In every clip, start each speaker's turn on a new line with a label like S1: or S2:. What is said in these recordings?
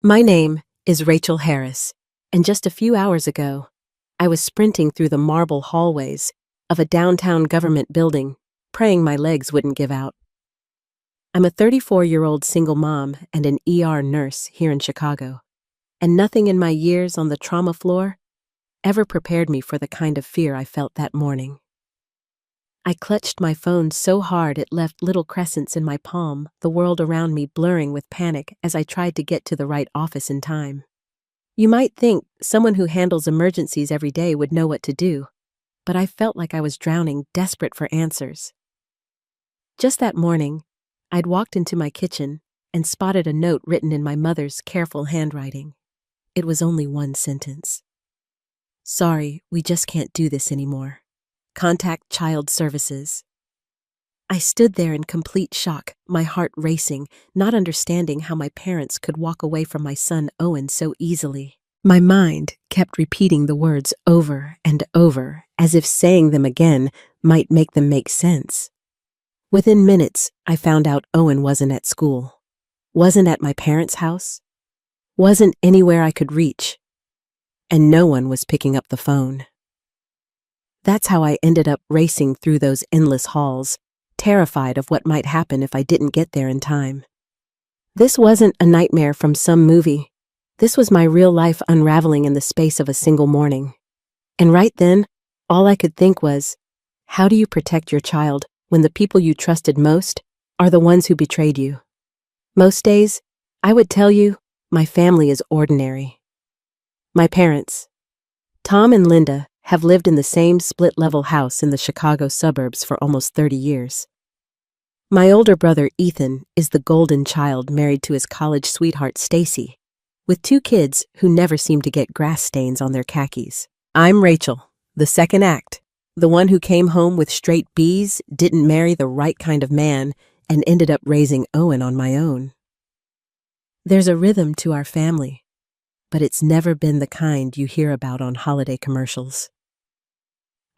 S1: My name is Rachel Harris, and just a few hours ago, I was sprinting through the marble hallways of a downtown government building, praying my legs wouldn't give out. I'm a 34-year-old single mom and an ER nurse here in Chicago, and nothing in my years on the trauma floor ever prepared me for the kind of fear I felt that morning. I clutched my phone so hard it left little crescents in my palm, the world around me blurring with panic as I tried to get to the right office in time. You might think someone who handles emergencies every day would know what to do, but I felt like I was drowning, desperate for answers. Just that morning, I'd walked into my kitchen and spotted a note written in my mother's careful handwriting. It was only one sentence. "Sorry, we just can't do this anymore. Contact Child Services." I stood there in complete shock, my heart racing, not understanding how my parents could walk away from my son Owen so easily. My mind kept repeating the words over and over, as if saying them again might make them make sense. Within minutes, I found out Owen wasn't at school, wasn't at my parents' house, wasn't anywhere I could reach, and no one was picking up the phone. That's how I ended up racing through those endless halls, terrified of what might happen if I didn't get there in time. This wasn't a nightmare from some movie. This was my real life unraveling in the space of a single morning. And right then, all I could think was, how do you protect your child when the people you trusted most are the ones who betrayed you? Most days, I would tell you, my family is ordinary. My parents, Tom and Linda, have lived in the same split-level house in the Chicago suburbs for almost 30 years. My older brother, Ethan, is the golden child married to his college sweetheart, Stacy, with 2 kids who never seem to get grass stains on their khakis. I'm Rachel, the second act, the one who came home with straight B's, didn't marry the right kind of man, and ended up raising Owen on my own. There's a rhythm to our family, but it's never been the kind you hear about on holiday commercials.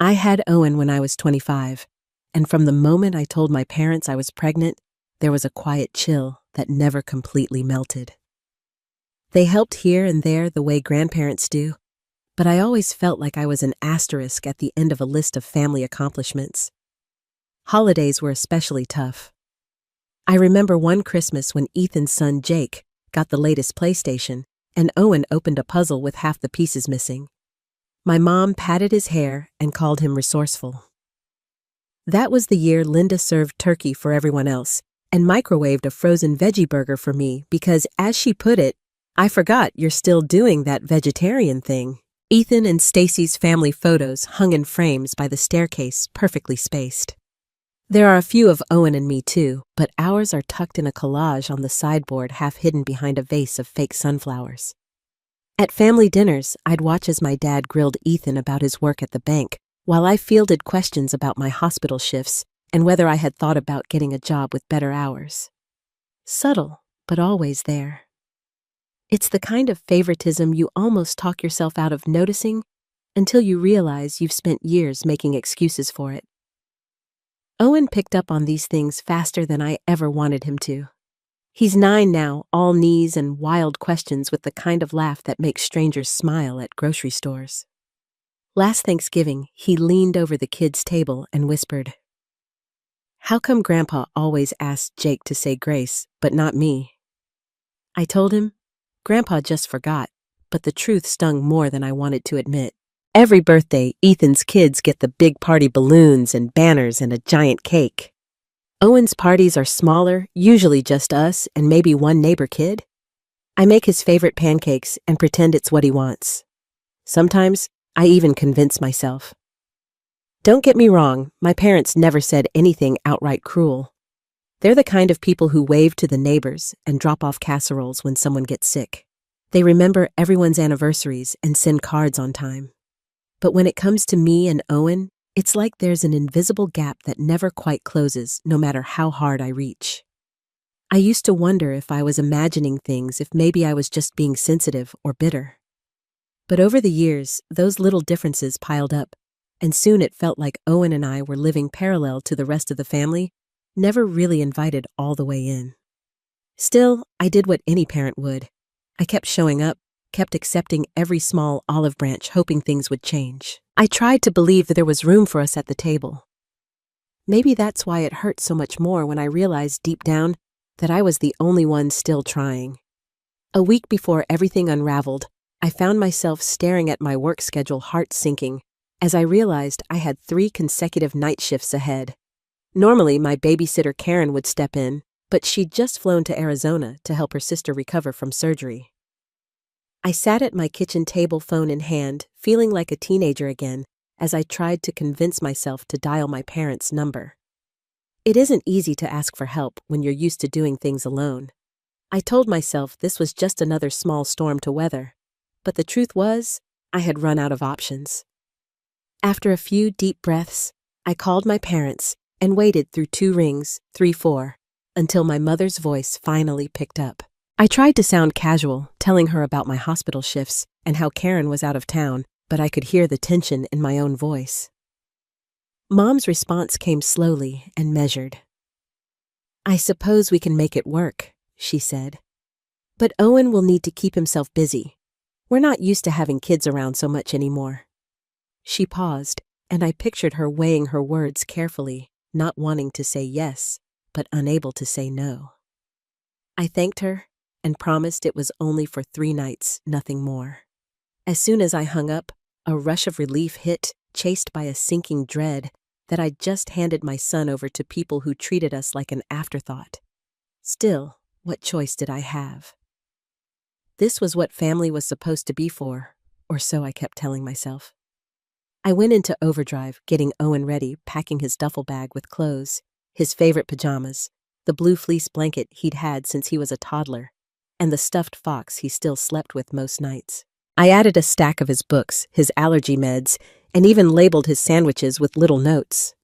S1: I had Owen when I was 25, and from the moment I told my parents I was pregnant, there was a quiet chill that never completely melted. They helped here and there the way grandparents do, but I always felt like I was an asterisk at the end of a list of family accomplishments. Holidays were especially tough. I remember one Christmas when Ethan's son Jake got the latest PlayStation, and Owen opened a puzzle with half the pieces missing. My mom patted his hair and called him resourceful. That was the year Linda served turkey for everyone else and microwaved a frozen veggie burger for me because, as she put it, "I forgot you're still doing that vegetarian thing." Ethan and Stacy's family photos hung in frames by the staircase, perfectly spaced. There are a few of Owen and me too, but ours are tucked in a collage on the sideboard, half hidden behind a vase of fake sunflowers. At family dinners, I'd watch as my dad grilled Ethan about his work at the bank, while I fielded questions about my hospital shifts and whether I had thought about getting a job with better hours. Subtle, but always there. It's the kind of favoritism you almost talk yourself out of noticing until you realize you've spent years making excuses for it. Owen picked up on these things faster than I ever wanted him to. He's 9 now, all knees and wild questions with the kind of laugh that makes strangers smile at grocery stores. Last Thanksgiving, he leaned over the kids' table and whispered, "How come Grandpa always asks Jake to say grace, but not me?" I told him, Grandpa just forgot, but the truth stung more than I wanted to admit. Every birthday, Ethan's kids get the big party balloons and banners and a giant cake. Owen's parties are smaller, usually just us and maybe one neighbor kid. I make his favorite pancakes and pretend it's what he wants. Sometimes, I even convince myself. Don't get me wrong, my parents never said anything outright cruel. They're the kind of people who wave to the neighbors and drop off casseroles when someone gets sick. They remember everyone's anniversaries and send cards on time. But when it comes to me and Owen, it's like there's an invisible gap that never quite closes, no matter how hard I reach. I used to wonder if I was imagining things, if maybe I was just being sensitive or bitter. But over the years, those little differences piled up, and soon it felt like Owen and I were living parallel to the rest of the family, never really invited all the way in. Still, I did what any parent would. I kept showing up, kept accepting every small olive branch, hoping things would change. I tried to believe that there was room for us at the table. Maybe that's why it hurt so much more when I realized deep down that I was the only one still trying. A week before everything unraveled, I found myself staring at my work schedule, heart sinking, as I realized I had 3 consecutive night shifts ahead. Normally, my babysitter Karen would step in, but she'd just flown to Arizona to help her sister recover from surgery. I sat at my kitchen table, phone in hand, feeling like a teenager again, as I tried to convince myself to dial my parents' number. It isn't easy to ask for help when you're used to doing things alone. I told myself this was just another small storm to weather, but the truth was, I had run out of options. After a few deep breaths, I called my parents and waited through 2 rings, 3, 4, until my mother's voice finally picked up. I tried to sound casual, telling her about my hospital shifts and how Karen was out of town, but I could hear the tension in my own voice. Mom's response came slowly and measured. "I suppose we can make it work," she said. "But Owen will need to keep himself busy. We're not used to having kids around so much anymore." She paused, and I pictured her weighing her words carefully, not wanting to say yes, but unable to say no. I thanked her and promised it was only for 3 nights, nothing more. As soon as I hung up, a rush of relief hit, chased by a sinking dread that I'd just handed my son over to people who treated us like an afterthought. Still, what choice did I have? This was what family was supposed to be for, or so I kept telling myself. I went into overdrive, getting Owen ready, packing his duffel bag with clothes, his favorite pajamas, the blue fleece blanket he'd had since he was a toddler, and the stuffed fox he still slept with most nights. I added a stack of his books, his allergy meds, and even labeled his sandwiches with little notes.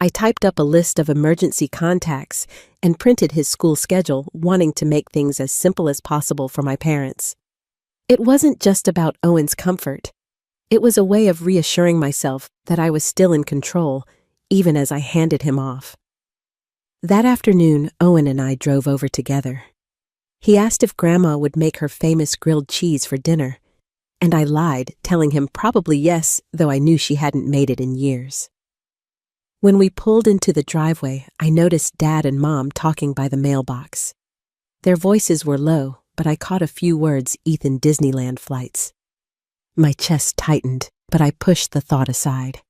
S1: I typed up a list of emergency contacts and printed his school schedule, wanting to make things as simple as possible for my parents. It wasn't just about Owen's comfort. It was a way of reassuring myself that I was still in control, even as I handed him off. That afternoon, Owen and I drove over together. He asked if Grandma would make her famous grilled cheese for dinner, and I lied, telling him probably yes, though I knew she hadn't made it in years. When we pulled into the driveway, I noticed Dad and Mom talking by the mailbox. Their voices were low, but I caught a few words: Ethan Disneyland flights. My chest tightened, but I pushed the thought aside.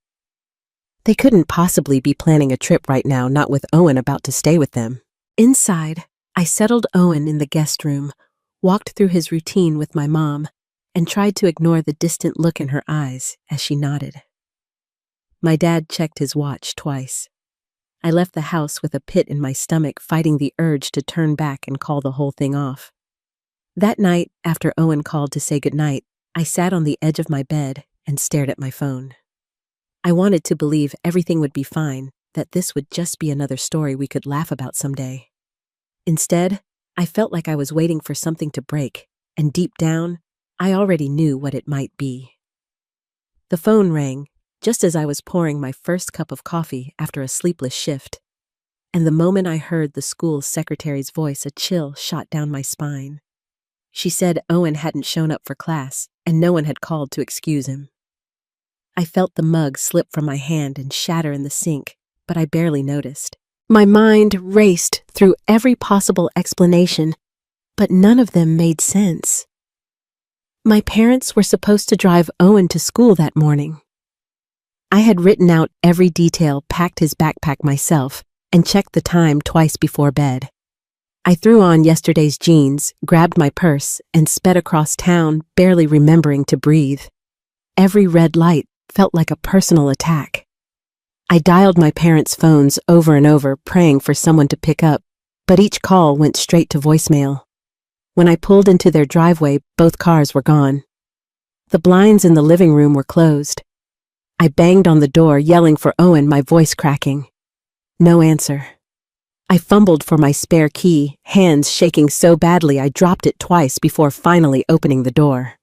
S1: They couldn't possibly be planning a trip right now, not with Owen about to stay with them. Inside, I settled Owen in the guest room, walked through his routine with my mom, and tried to ignore the distant look in her eyes as she nodded. My dad checked his watch twice. I left the house with a pit in my stomach, fighting the urge to turn back and call the whole thing off. That night, after Owen called to say goodnight, I sat on the edge of my bed and stared at my phone. I wanted to believe everything would be fine, that this would just be another story we could laugh about someday. Instead, I felt like I was waiting for something to break, and deep down, I already knew what it might be. The phone rang, just as I was pouring my first cup of coffee after a sleepless shift. And the moment I heard the school secretary's voice, a chill shot down my spine. She said Owen hadn't shown up for class, and no one had called to excuse him. I felt the mug slip from my hand and shatter in the sink, but I barely noticed. My mind raced through every possible explanation, but none of them made sense. My parents were supposed to drive Owen to school that morning. I had written out every detail, packed his backpack myself, and checked the time twice before bed. I threw on yesterday's jeans, grabbed my purse, and sped across town, barely remembering to breathe. Every red light felt like a personal attack. I dialed my parents' phones over and over, praying for someone to pick up, but each call went straight to voicemail. When I pulled into their driveway, both cars were gone. The blinds in the living room were closed. I banged on the door, yelling for Owen, my voice cracking. No answer. I fumbled for my spare key, hands shaking so badly I dropped it twice before finally opening the door.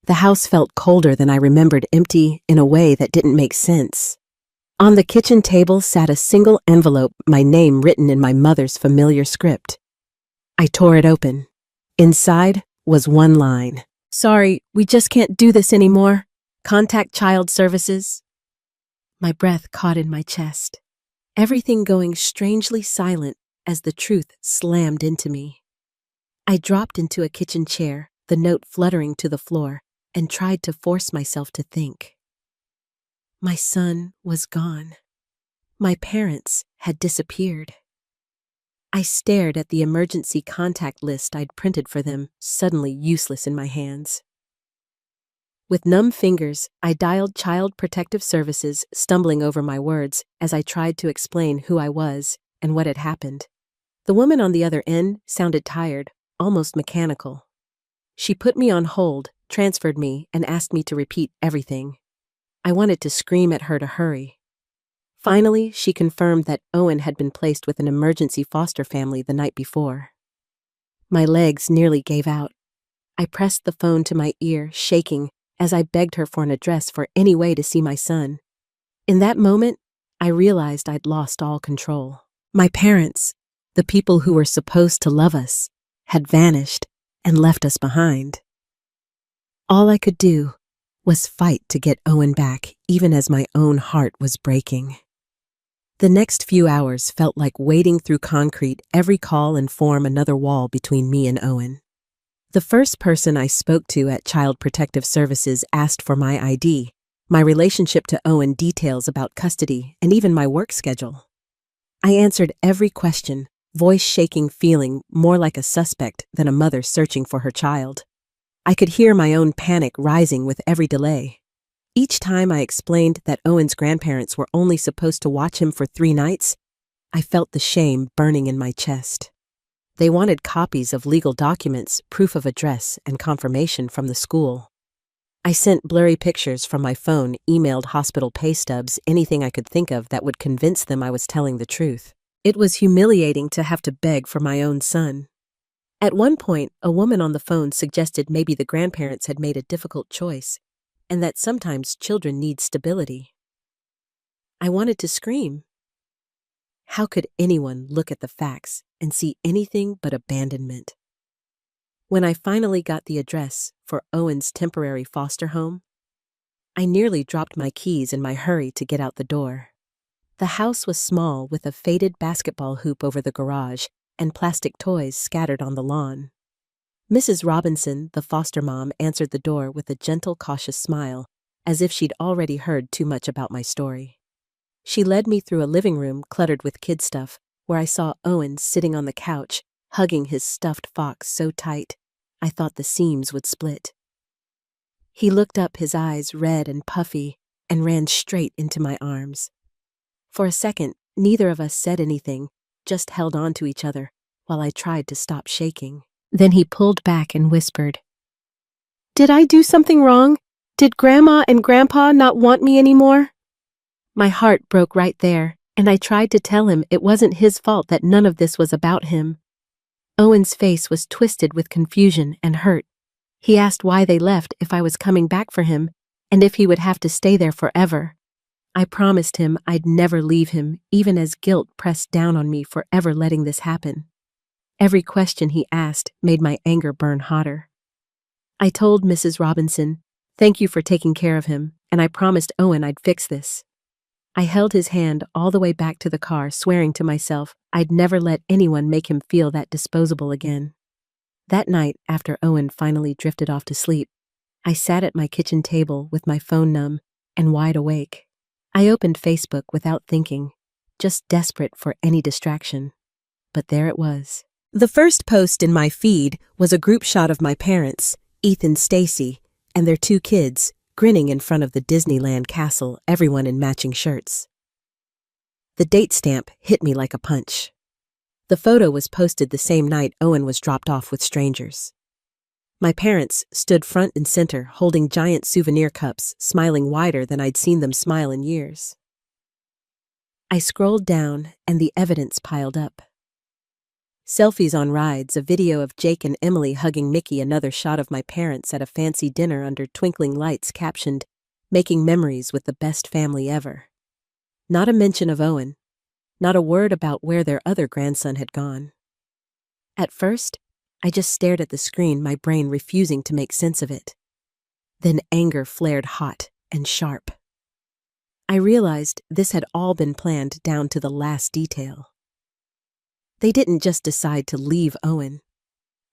S1: The house felt colder than I remembered, empty in a way that didn't make sense. On the kitchen table sat a single envelope, my name written in my mother's familiar script. I tore it open. Inside was one line. "Sorry, we just can't do this anymore. Contact child services." My breath caught in my chest, everything going strangely silent as the truth slammed into me. I dropped into a kitchen chair, the note fluttering to the floor, and tried to force myself to think. My son was gone. My parents had disappeared. I stared at the emergency contact list I'd printed for them, suddenly useless in my hands. With numb fingers, I dialed Child Protective Services, stumbling over my words as I tried to explain who I was and what had happened. The woman on the other end sounded tired, almost mechanical. She put me on hold, transferred me, and asked me to repeat everything. I wanted to scream at her to hurry. Finally, she confirmed that Owen had been placed with an emergency foster family the night before. My legs nearly gave out. I pressed the phone to my ear, shaking, as I begged her for an address for any way to see my son. In that moment, I realized I'd lost all control. My parents, the people who were supposed to love us, had vanished and left us behind. All I could do was fight to get Owen back, even as my own heart was breaking. The next few hours felt like wading through concrete, every call and form another wall between me and Owen. The first person I spoke to at Child Protective Services asked for my ID, my relationship to Owen, details about custody, and even my work schedule. I answered every question, voice shaking, feeling more like a suspect than a mother searching for her child. I could hear my own panic rising with every delay. Each time I explained that Owen's grandparents were only supposed to watch him for 3 nights, I felt the shame burning in my chest. They wanted copies of legal documents, proof of address, and confirmation from the school. I sent blurry pictures from my phone, emailed hospital pay stubs, anything I could think of that would convince them I was telling the truth. It was humiliating to have to beg for my own son. At one point, a woman on the phone suggested maybe the grandparents had made a difficult choice, and that sometimes children need stability. I wanted to scream. How could anyone look at the facts and see anything but abandonment? When I finally got the address for Owen's temporary foster home, I nearly dropped my keys in my hurry to get out the door. The house was small, with a faded basketball hoop over the garage and plastic toys scattered on the lawn. Mrs. Robinson, the foster mom, answered the door with a gentle, cautious smile, as if she'd already heard too much about my story. She led me through a living room cluttered with kid stuff, where I saw Owen sitting on the couch, hugging his stuffed fox so tight, I thought the seams would split. He looked up, his eyes red and puffy, and ran straight into my arms. For a second, neither of us said anything, just held on to each other while I tried to stop shaking. Then he pulled back and whispered, "Did I do something wrong? Did Grandma and Grandpa not want me anymore?" My heart broke right there, and I tried to tell him it wasn't his fault, that none of this was about him. Owen's face was twisted with confusion and hurt. He asked why they left, if I was coming back for him, and if he would have to stay there forever. I promised him I'd never leave him, even as guilt pressed down on me for ever letting this happen. Every question he asked made my anger burn hotter. I told Mrs. Robinson, "Thank you for taking care of him, and I promised Owen I'd fix this." I held his hand all the way back to the car, swearing to myself I'd never let anyone make him feel that disposable again. That night, after Owen finally drifted off to sleep, I sat at my kitchen table with my phone numb and wide awake. I opened Facebook without thinking, just desperate for any distraction. But there it was. The first post in my feed was a group shot of my parents, Ethan, Stacy, and their 2 kids, grinning in front of the Disneyland castle, everyone in matching shirts. The date stamp hit me like a punch. The photo was posted the same night Owen was dropped off with strangers. My parents stood front and center, holding giant souvenir cups, smiling wider than I'd seen them smile in years. I scrolled down, and the evidence piled up. Selfies on rides, a video of Jake and Emily hugging Mickey, another shot of my parents at a fancy dinner under twinkling lights captioned, "Making memories with the best family ever." Not a mention of Owen, not a word about where their other grandson had gone. At first, I just stared at the screen, my brain refusing to make sense of it. Then anger flared hot and sharp. I realized this had all been planned down to the last detail. They didn't just decide to leave Owen.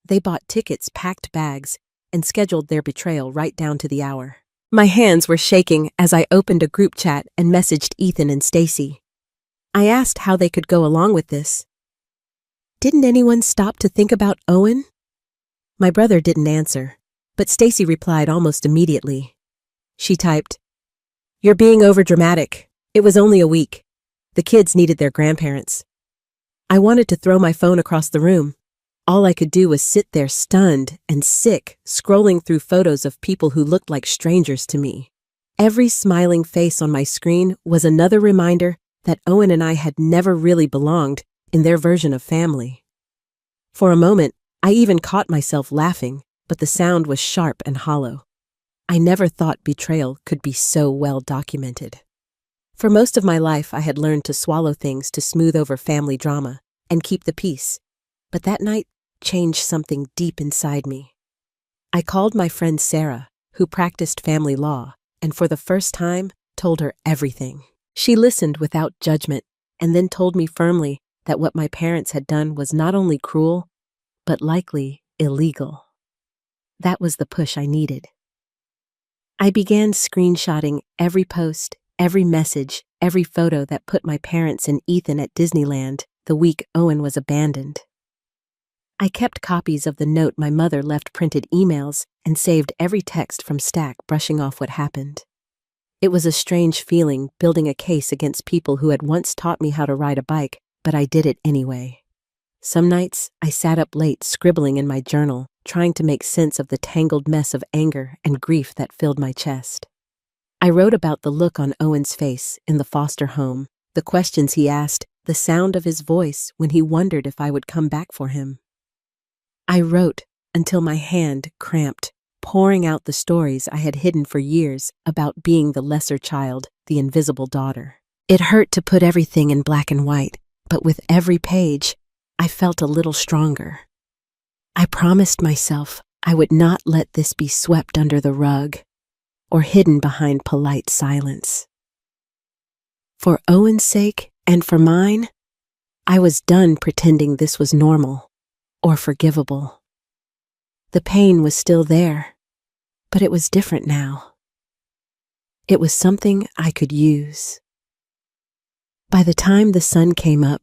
S1: They bought tickets, packed bags, and scheduled their betrayal right down to the hour. My hands were shaking as I opened a group chat and messaged Ethan and Stacy. I asked how they could go along with this. Didn't anyone stop to think about Owen? My brother didn't answer, but Stacy replied almost immediately. She typed, "You're being overdramatic. It was only a week. The kids needed their grandparents." I wanted to throw my phone across the room. All I could do was sit there stunned and sick, scrolling through photos of people who looked like strangers to me. Every smiling face on my screen was another reminder that Owen and I had never really belonged in their version of family. For a moment, I even caught myself laughing, but the sound was sharp and hollow. I never thought betrayal could be so well documented. For most of my life, I had learned to swallow things to smooth over family drama and keep the peace. But that night changed something deep inside me. I called my friend Sarah, who practiced family law, and for the first time told her everything. She listened without judgment and then told me firmly that what my parents had done was not only cruel, but likely illegal. That was the push I needed. I began screenshotting every post, every message, every photo that put my parents and Ethan at Disneyland the week Owen was abandoned. I kept copies of the note my mother left, printed emails, and saved every text from Stack, brushing off what happened. It was a strange feeling, building a case against people who had once taught me how to ride a bike, but I did it anyway. Some nights, I sat up late scribbling in my journal, trying to make sense of the tangled mess of anger and grief that filled my chest. I wrote about the look on Owen's face in the foster home, the questions he asked, the sound of his voice when he wondered if I would come back for him. I wrote until my hand cramped, pouring out the stories I had hidden for years about being the lesser child, the invisible daughter. It hurt to put everything in black and white, but with every page, I felt a little stronger. I promised myself I would not let this be swept under the rug or hidden behind polite silence. For Owen's sake and for mine, I was done pretending this was normal or forgivable. The pain was still there, but it was different now. It was something I could use. By the time the sun came up,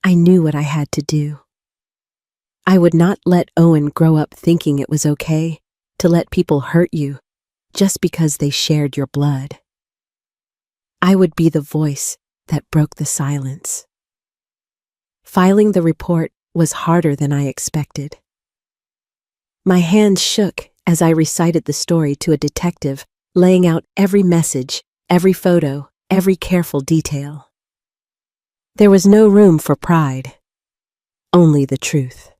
S1: I knew what I had to do. I would not let Owen grow up thinking it was okay to let people hurt you just because they shared your blood. I would be the voice that broke the silence. Filing the report was harder than I expected. My hands shook as I recited the story to a detective, laying out every message, every photo, every careful detail. There was no room for pride, only the truth.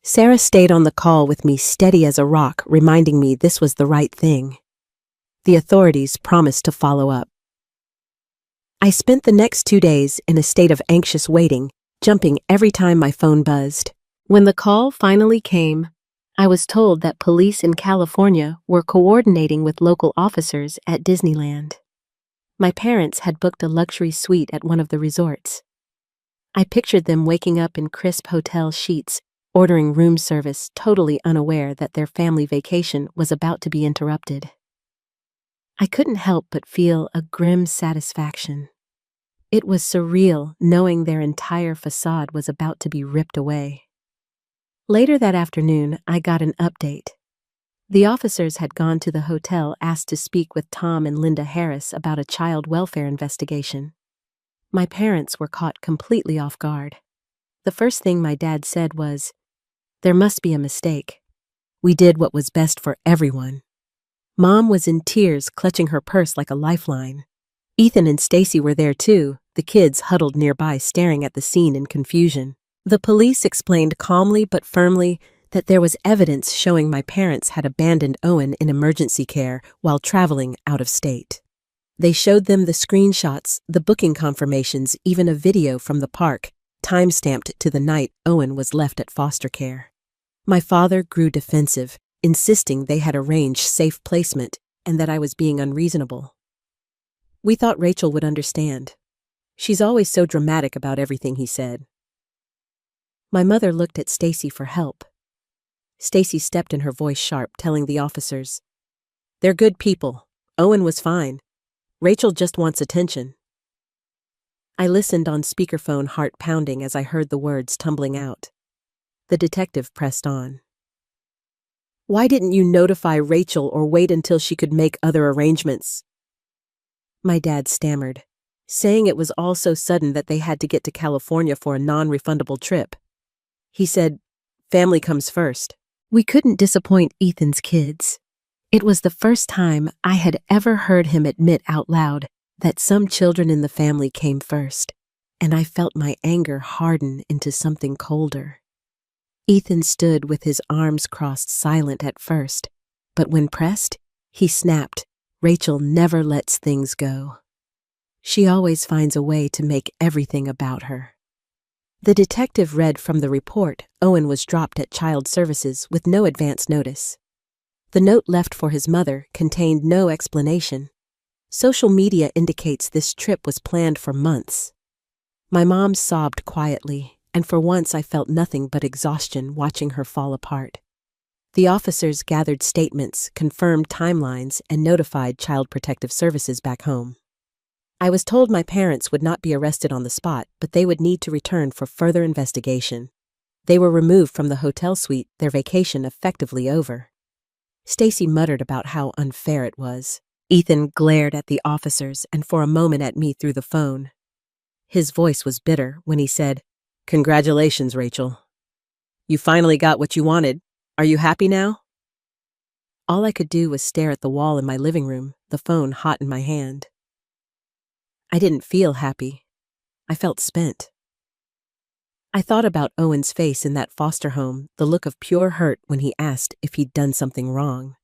S1: Sarah stayed on the call with me, steady as a rock, reminding me this was the right thing. The authorities promised to follow up. I spent the next 2 days in a state of anxious waiting, jumping every time my phone buzzed. When the call finally came, I was told that police in California were coordinating with local officers at Disneyland. My parents had booked a luxury suite at one of the resorts. I pictured them waking up in crisp hotel sheets, ordering room service, totally unaware that their family vacation was about to be interrupted. I couldn't help but feel a grim satisfaction. It was surreal knowing their entire facade was about to be ripped away. Later that afternoon, I got an update. The officers had gone to the hotel, asked to speak with Tom and Linda Harris about a child welfare investigation. My parents were caught completely off guard. The first thing my dad said was, "There must be a mistake. We did what was best for everyone." Mom was in tears, clutching her purse like a lifeline. Ethan and Stacy were there too, the kids huddled nearby, staring at the scene in confusion. The police explained calmly but firmly that there was evidence showing my parents had abandoned Owen in emergency care while traveling out of state. They showed them the screenshots, the booking confirmations, even a video from the park, time-stamped to the night Owen was left at foster care. My father grew defensive, insisting they had arranged safe placement and that I was being unreasonable. We thought Rachel would understand. She's always so dramatic about everything, he said. My mother looked at Stacy for help. Stacy stepped in, her voice sharp, telling the officers, "They're good people. Owen was fine. Rachel just wants attention." I listened on speakerphone, heart pounding as I heard the words tumbling out. The detective pressed on. "Why didn't you notify Rachel or wait until she could make other arrangements?" My dad stammered, saying it was all so sudden that they had to get to California for a non-refundable trip. He said, "Family comes first." We couldn't disappoint Ethan's kids. It was the first time I had ever heard him admit out loud that some children in the family came first, and I felt my anger harden into something colder. Ethan stood with his arms crossed, silent at first, but when pressed, he snapped, "Rachel never lets things go. She always finds a way to make everything about her." The detective read from the report Owen was dropped at Child Services with no advance notice. The note left for his mother contained no explanation. Social media indicates this trip was planned for months. My mom sobbed quietly, and for once I felt nothing but exhaustion watching her fall apart. The officers gathered statements, confirmed timelines, and notified Child Protective Services back home. I was told my parents would not be arrested on the spot, but they would need to return for further investigation. They were removed from the hotel suite, their vacation effectively over. Stacy muttered about how unfair it was. Ethan glared at the officers and for a moment at me through the phone. His voice was bitter when he said, "Congratulations, Rachel. You finally got what you wanted. Are you happy now?" All I could do was stare at the wall in my living room, the phone hot in my hand. I didn't feel happy. I felt spent. I thought about Owen's face in that foster home, the look of pure hurt when he asked if he'd done something wrong.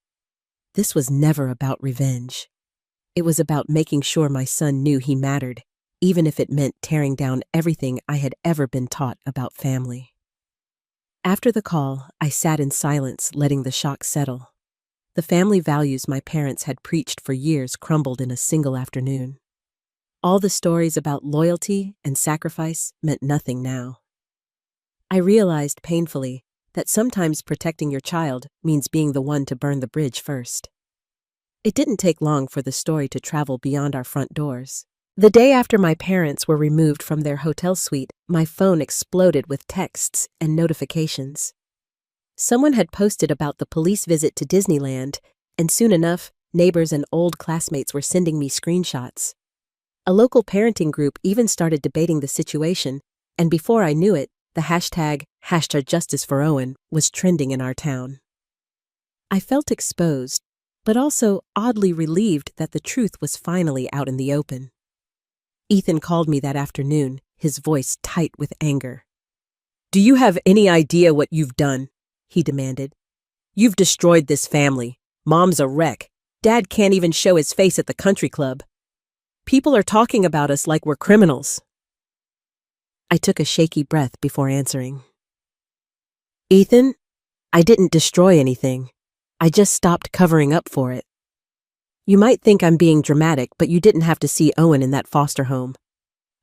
S1: This was never about revenge. It was about making sure my son knew he mattered, even if it meant tearing down everything I had ever been taught about family. After the call, I sat in silence, letting the shock settle. The family values my parents had preached for years crumbled in a single afternoon. All the stories about loyalty and sacrifice meant nothing now. I realized painfully that sometimes protecting your child means being the one to burn the bridge first. It didn't take long for the story to travel beyond our front doors. The day after my parents were removed from their hotel suite, my phone exploded with texts and notifications. Someone had posted about the police visit to Disneyland, and soon enough, neighbors and old classmates were sending me screenshots. A local parenting group even started debating the situation, and before I knew it, the hashtag #JusticeForOwen was trending in our town. I felt exposed, but also oddly relieved that the truth was finally out in the open. Ethan called me that afternoon, his voice tight with anger. "Do you have any idea what you've done?" he demanded. "You've destroyed this family. Mom's a wreck. Dad can't even show his face at the country club. People are talking about us like we're criminals." I took a shaky breath before answering. "Ethan, I didn't destroy anything. I just stopped covering up for it. You might think I'm being dramatic, but you didn't have to see Owen in that foster home.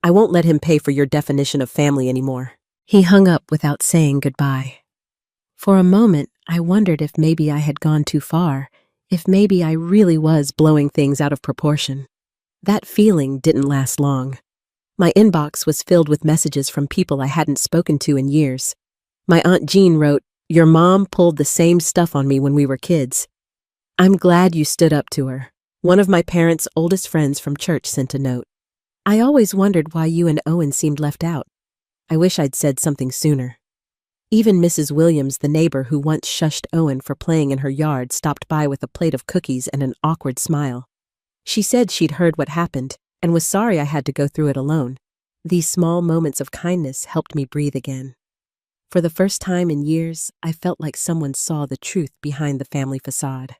S1: I won't let him pay for your definition of family anymore." He hung up without saying goodbye. For a moment, I wondered if maybe I had gone too far, if maybe I really was blowing things out of proportion. That feeling didn't last long. My inbox was filled with messages from people I hadn't spoken to in years. My Aunt Jean wrote, "Your mom pulled the same stuff on me when we were kids. I'm glad you stood up to her." One of my parents' oldest friends from church sent a note. "I always wondered why you and Owen seemed left out. I wish I'd said something sooner." Even Mrs. Williams, the neighbor who once shushed Owen for playing in her yard, stopped by with a plate of cookies and an awkward smile. She said she'd heard what happened and was sorry I had to go through it alone. These small moments of kindness helped me breathe again. For the first time in years, I felt like someone saw the truth behind the family facade.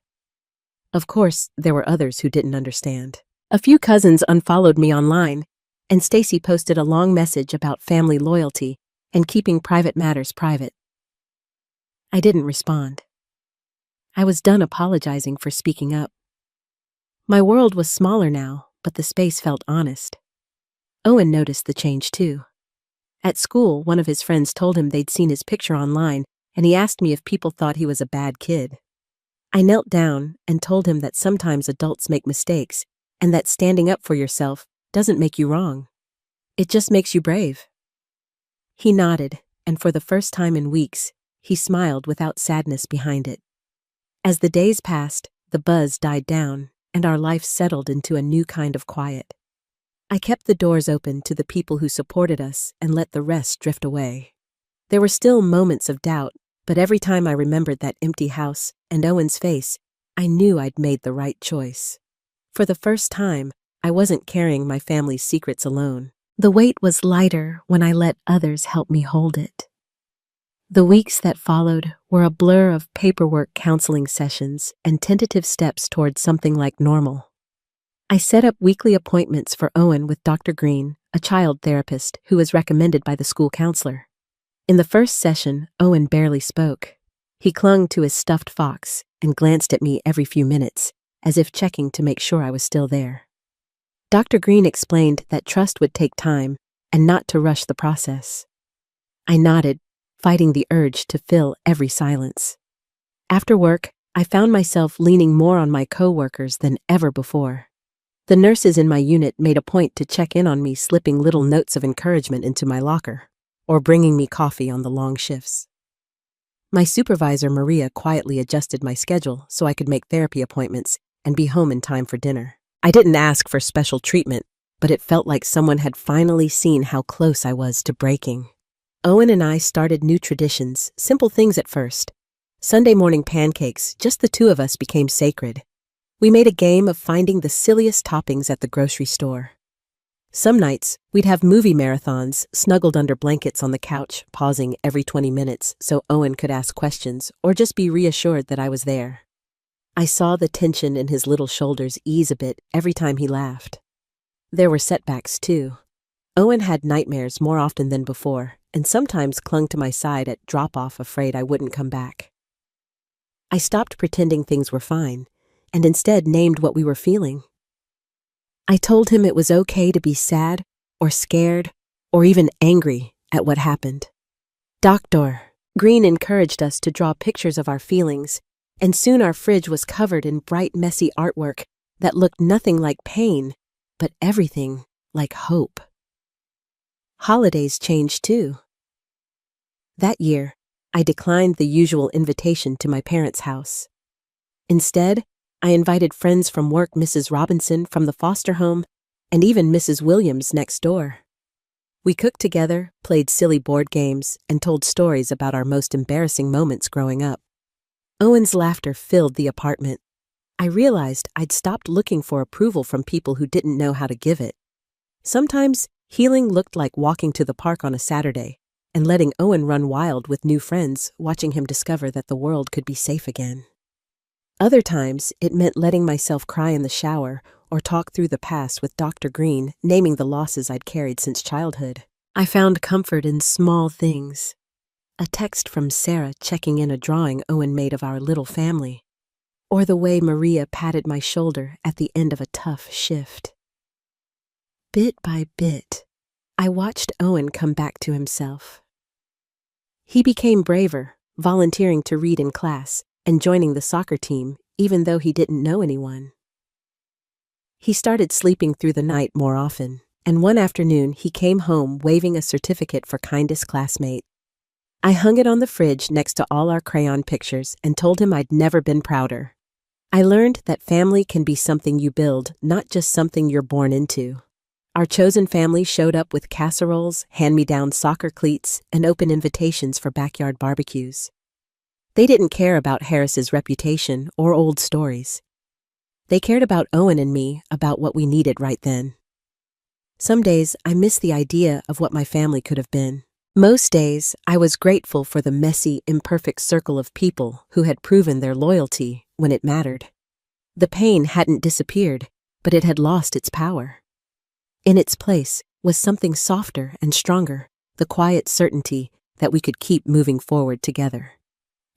S1: Of course, there were others who didn't understand. A few cousins unfollowed me online, and Stacy posted a long message about family loyalty and keeping private matters private. I didn't respond. I was done apologizing for speaking up. My world was smaller now, but the space felt honest. Owen noticed the change too. At school, one of his friends told him they'd seen his picture online, and he asked me if people thought he was a bad kid. I knelt down and told him that sometimes adults make mistakes, and that standing up for yourself doesn't make you wrong. It just makes you brave. He nodded, and for the first time in weeks, he smiled without sadness behind it. As the days passed, the buzz died down, and our life settled into a new kind of quiet. I kept the doors open to the people who supported us and let the rest drift away. There were still moments of doubt, but every time I remembered that empty house and Owen's face, I knew I'd made the right choice. For the first time, I wasn't carrying my family's secrets alone. The weight was lighter when I let others help me hold it. The weeks that followed were a blur of paperwork, counseling sessions, and tentative steps towards something like normal. I set up weekly appointments for Owen with Dr. Green, a child therapist who was recommended by the school counselor. In the first session, Owen barely spoke. He clung to his stuffed fox and glanced at me every few minutes, as if checking to make sure I was still there. Dr. Green explained that trust would take time and not to rush the process. I nodded, fighting the urge to fill every silence. After work, I found myself leaning more on my co-workers than ever before. The nurses in my unit made a point to check in on me, slipping little notes of encouragement into my locker, or bringing me coffee on the long shifts. My supervisor, Maria, quietly adjusted my schedule so I could make therapy appointments and be home in time for dinner. I didn't ask for special treatment, but it felt like someone had finally seen how close I was to breaking. Owen and I started new traditions, simple things at first. Sunday morning pancakes, just the two of us, became sacred. We made a game of finding the silliest toppings at the grocery store. Some nights, we'd have movie marathons, snuggled under blankets on the couch, pausing every 20 minutes so Owen could ask questions or just be reassured that I was there. I saw the tension in his little shoulders ease a bit every time he laughed. There were setbacks, too. Owen had nightmares more often than before, and sometimes clung to my side at drop-off, afraid I wouldn't come back. I stopped pretending things were fine, and instead named what we were feeling. I told him it was okay to be sad, or scared, or even angry at what happened. Dr. Green encouraged us to draw pictures of our feelings, and soon our fridge was covered in bright, messy artwork that looked nothing like pain, but everything like hope. Holidays changed too. That year, I declined the usual invitation to my parents' house. Instead, I invited friends from work, Mrs. Robinson from the foster home, and even Mrs. Williams next door. We cooked together, played silly board games, and told stories about our most embarrassing moments growing up. Owen's laughter filled the apartment. I realized I'd stopped looking for approval from people who didn't know how to give it. Sometimes, healing looked like walking to the park on a Saturday and letting Owen run wild with new friends, watching him discover that the world could be safe again. Other times, it meant letting myself cry in the shower or talk through the past with Dr. Green, naming the losses I'd carried since childhood. I found comfort in small things. A text from Sarah checking in a drawing Owen made of our little family, or the way Maria patted my shoulder at the end of a tough shift. Bit by bit, I watched Owen come back to himself. He became braver, volunteering to read in class and joining the soccer team, even though he didn't know anyone. He started sleeping through the night more often, and one afternoon he came home waving a certificate for kindest classmate. I hung it on the fridge next to all our crayon pictures and told him I'd never been prouder. I learned that family can be something you build, not just something you're born into. Our chosen family showed up with casseroles, hand-me-down soccer cleats, and open invitations for backyard barbecues. They didn't care about Harris's reputation or old stories. They cared about Owen and me, about what we needed right then. Some days, I missed the idea of what my family could have been. Most days, I was grateful for the messy, imperfect circle of people who had proven their loyalty when it mattered. The pain hadn't disappeared, but it had lost its power. In its place, was something softer and stronger, the quiet certainty that we could keep moving forward together.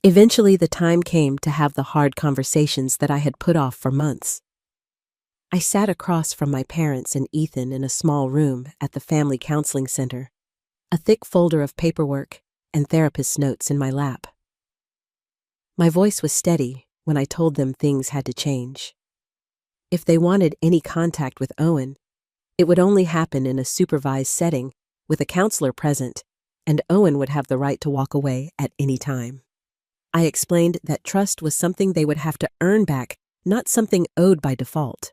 S1: Eventually, the time came to have the hard conversations that I had put off for months. I sat across from my parents and Ethan in a small room at the family counseling center, a thick folder of paperwork and therapist's notes in my lap. My voice was steady when I told them things had to change. If they wanted any contact with Owen, it would only happen in a supervised setting with a counselor present, and Owen would have the right to walk away at any time. I explained that trust was something they would have to earn back, not something owed by default.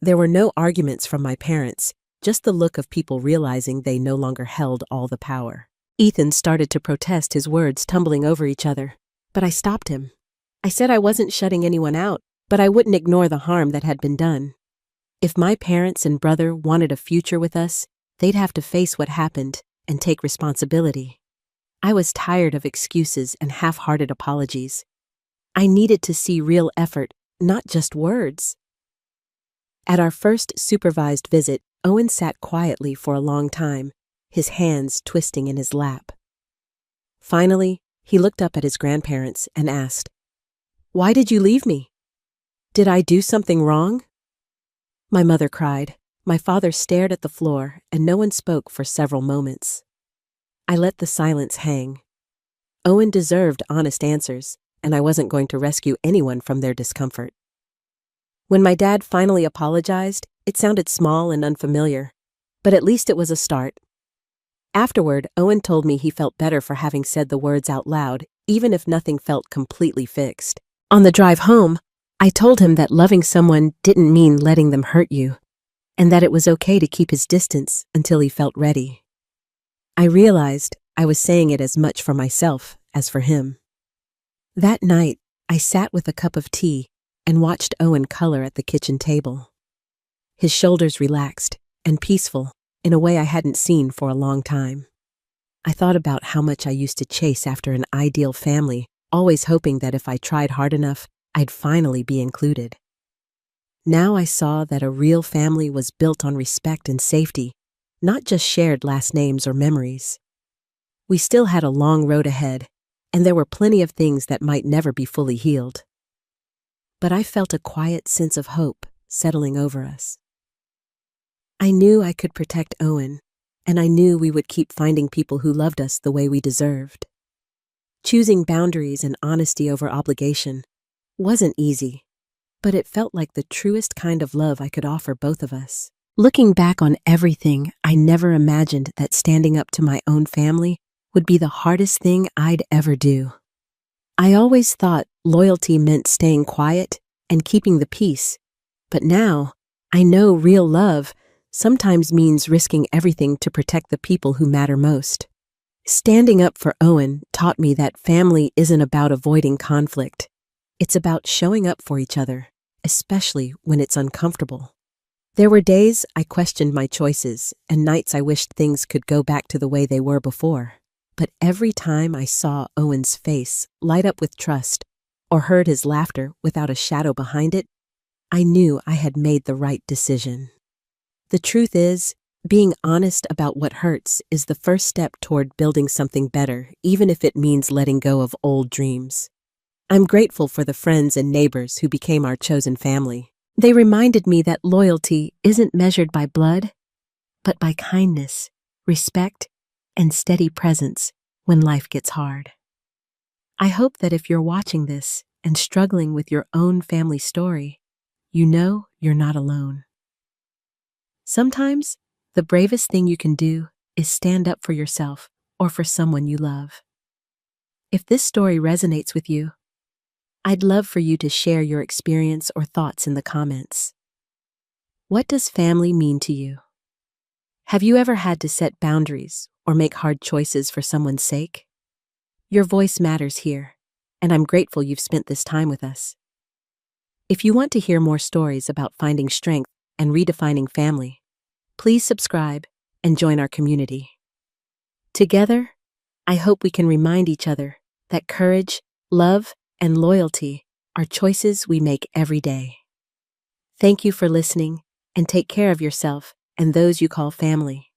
S1: There were no arguments from my parents, just the look of people realizing they no longer held all the power. Ethan started to protest, his words tumbling over each other, but I stopped him. I said I wasn't shutting anyone out, but I wouldn't ignore the harm that had been done. If my parents and brother wanted a future with us, they'd have to face what happened and take responsibility. I was tired of excuses and half-hearted apologies. I needed to see real effort, not just words. At our first supervised visit, Owen sat quietly for a long time, his hands twisting in his lap. Finally, he looked up at his grandparents and asked, "Why did you leave me? Did I do something wrong?" My mother cried. My father stared at the floor, and no one spoke for several moments. I let the silence hang. Owen deserved honest answers, and I wasn't going to rescue anyone from their discomfort. When my dad finally apologized, it sounded small and unfamiliar, but at least it was a start. Afterward, Owen told me he felt better for having said the words out loud, even if nothing felt completely fixed. On the drive home, I told him that loving someone didn't mean letting them hurt you, and that it was okay to keep his distance until he felt ready. I realized I was saying it as much for myself as for him. That night, I sat with a cup of tea and watched Owen color at the kitchen table. His shoulders relaxed and peaceful in a way I hadn't seen for a long time. I thought about how much I used to chase after an ideal family, always hoping that if I tried hard enough, I'd finally be included. Now I saw that a real family was built on respect and safety, not just shared last names or memories. We still had a long road ahead, and there were plenty of things that might never be fully healed. But I felt a quiet sense of hope settling over us. I knew I could protect Owen, and I knew we would keep finding people who loved us the way we deserved. Choosing boundaries and honesty over obligation wasn't easy, but it felt like the truest kind of love I could offer both of us. Looking back on everything, I never imagined that standing up to my own family would be the hardest thing I'd ever do. I always thought loyalty meant staying quiet and keeping the peace, but now I know real love sometimes means risking everything to protect the people who matter most. Standing up for Owen taught me that family isn't about avoiding conflict. It's about showing up for each other, especially when it's uncomfortable. There were days I questioned my choices and nights I wished things could go back to the way they were before. But every time I saw Owen's face light up with trust or heard his laughter without a shadow behind it, I knew I had made the right decision. The truth is, being honest about what hurts is the first step toward building something better, even if it means letting go of old dreams. I'm grateful for the friends and neighbors who became our chosen family. They reminded me that loyalty isn't measured by blood, but by kindness, respect, and steady presence when life gets hard. I hope that if you're watching this and struggling with your own family story, you know you're not alone. Sometimes, the bravest thing you can do is stand up for yourself or for someone you love. If this story resonates with you, I'd love for you to share your experience or thoughts in the comments. What does family mean to you? Have you ever had to set boundaries or make hard choices for someone's sake? Your voice matters here, and I'm grateful you've spent this time with us. If you want to hear more stories about finding strength and redefining family, please subscribe and join our community. Together, I hope we can remind each other that courage, love, and loyalty are choices we make every day. Thank you for listening, and take care of yourself and those you call family.